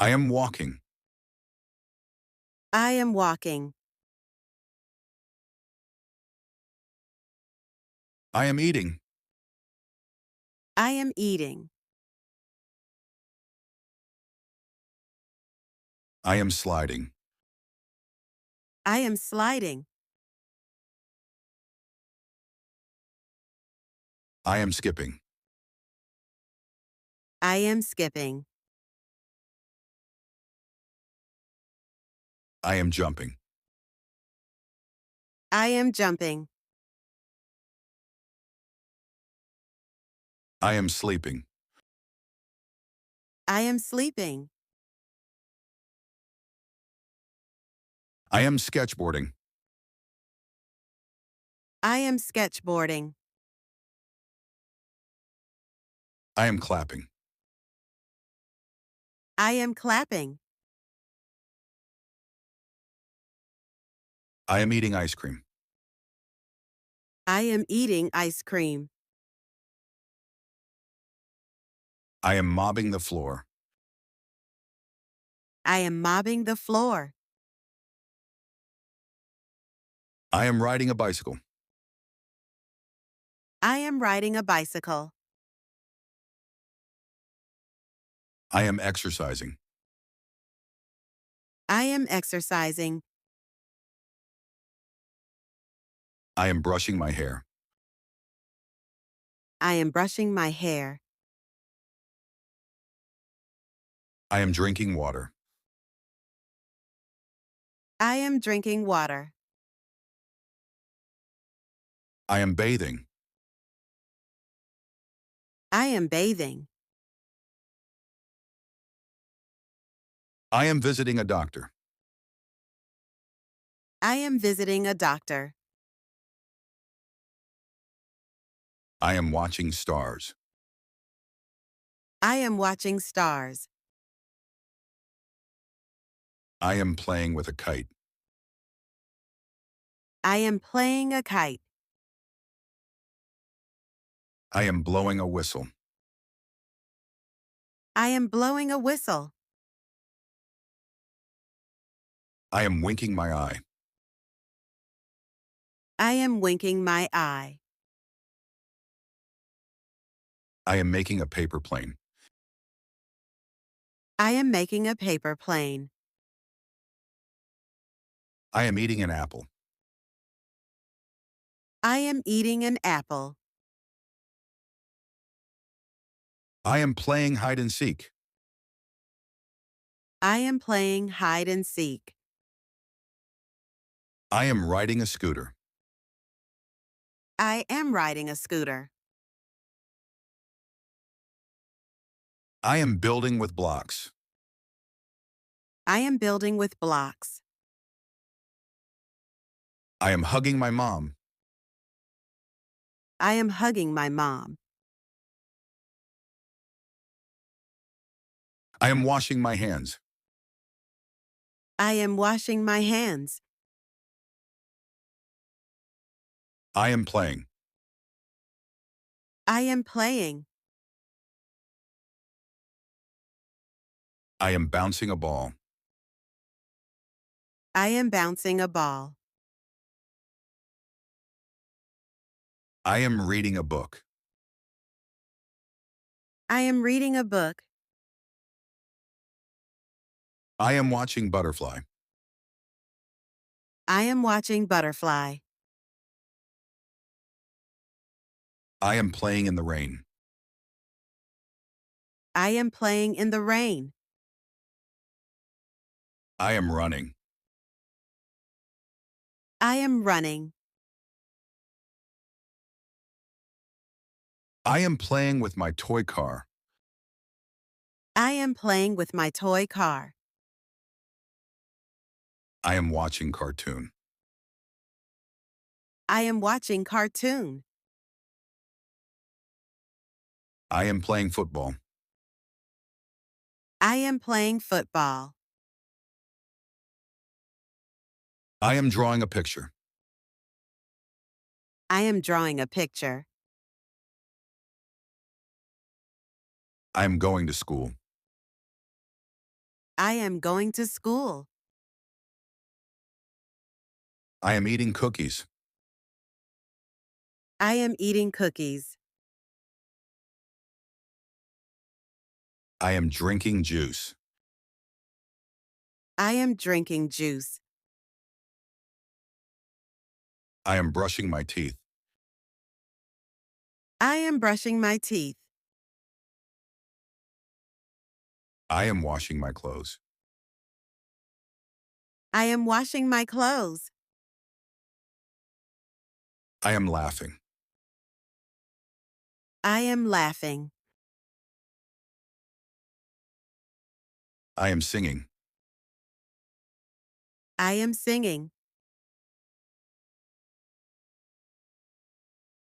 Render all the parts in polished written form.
I am walking. I am walking. I am eating. I am eating. I am sliding. I am sliding. I am skipping. I am skipping. I am jumping. I am jumping. I am sleeping. I am sleeping. I am sketchboarding. I am sketchboarding. I am clapping. I am clapping. I am eating ice cream. I am eating ice cream. I am mopping the floor. I am mopping the floor. I am riding a bicycle. I am riding a bicycle. I am exercising. I am exercising. I am brushing my hair. I am brushing my hair. I am drinking water. I am drinking water. I am bathing. I am bathing. I am visiting a doctor. I am visiting a doctor. I am watching stars. I am watching stars. I am playing with a kite. I am playing a kite. I am blowing a whistle. I am blowing a whistle. I am winking my eye. I am winking my eye. I am making a paper plane. I am making a paper plane. I am eating an apple. I am eating an apple. I am playing hide and seek. I am playing hide and seek. I am riding a scooter. I am riding a scooter. I am building with blocks. I am building with blocks. I am hugging my mom. I am hugging my mom. I am washing my hands. I am washing my hands. I am playing. I am playing. I am bouncing a ball. I am bouncing a ball. I am reading a book. I am reading a book. I am watching butterfly. I am watching butterfly. I am playing in the rain. I am playing in the rain. I am running. I am running. I am playing with my toy car. I am playing with my toy car. I am watching cartoon. I am watching cartoon. I am playing football. I am playing football. I am drawing a picture. I am drawing a picture. I am going to school. I am going to school. I am eating cookies. I am eating cookies. I am drinking juice. I am drinking juice. I am brushing my teeth. I am brushing my teeth. I am washing my clothes. I am washing my clothes. I am laughing. I am laughing. I am singing. I am singing.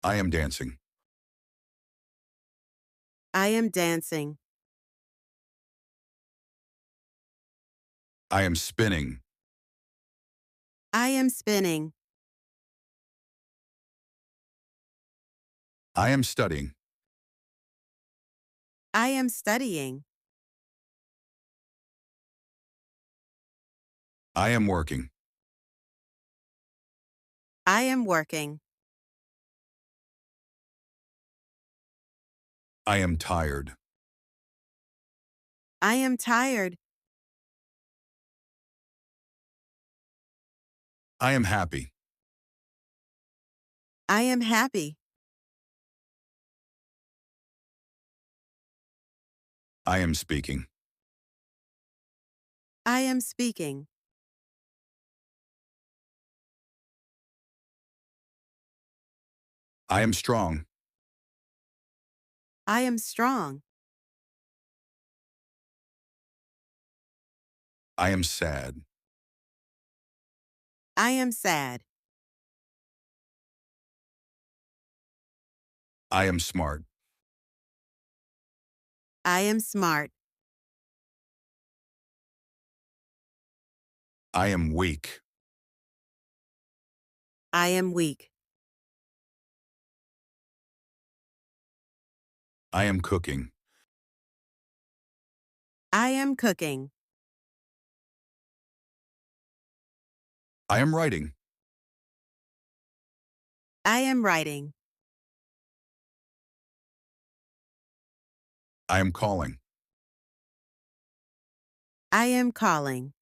I am dancing. I am dancing. I am spinning. I am spinning. I am studying. I am studying. I am working. I am working. I am tired. I am tired. I am happy. I am happy. I am speaking. I am speaking. I am strong. I am strong. I am sad. I am sad. I am smart. I am smart. I am weak. I am weak. I am cooking. I am cooking. I am writing. I am writing. I am calling. I am calling.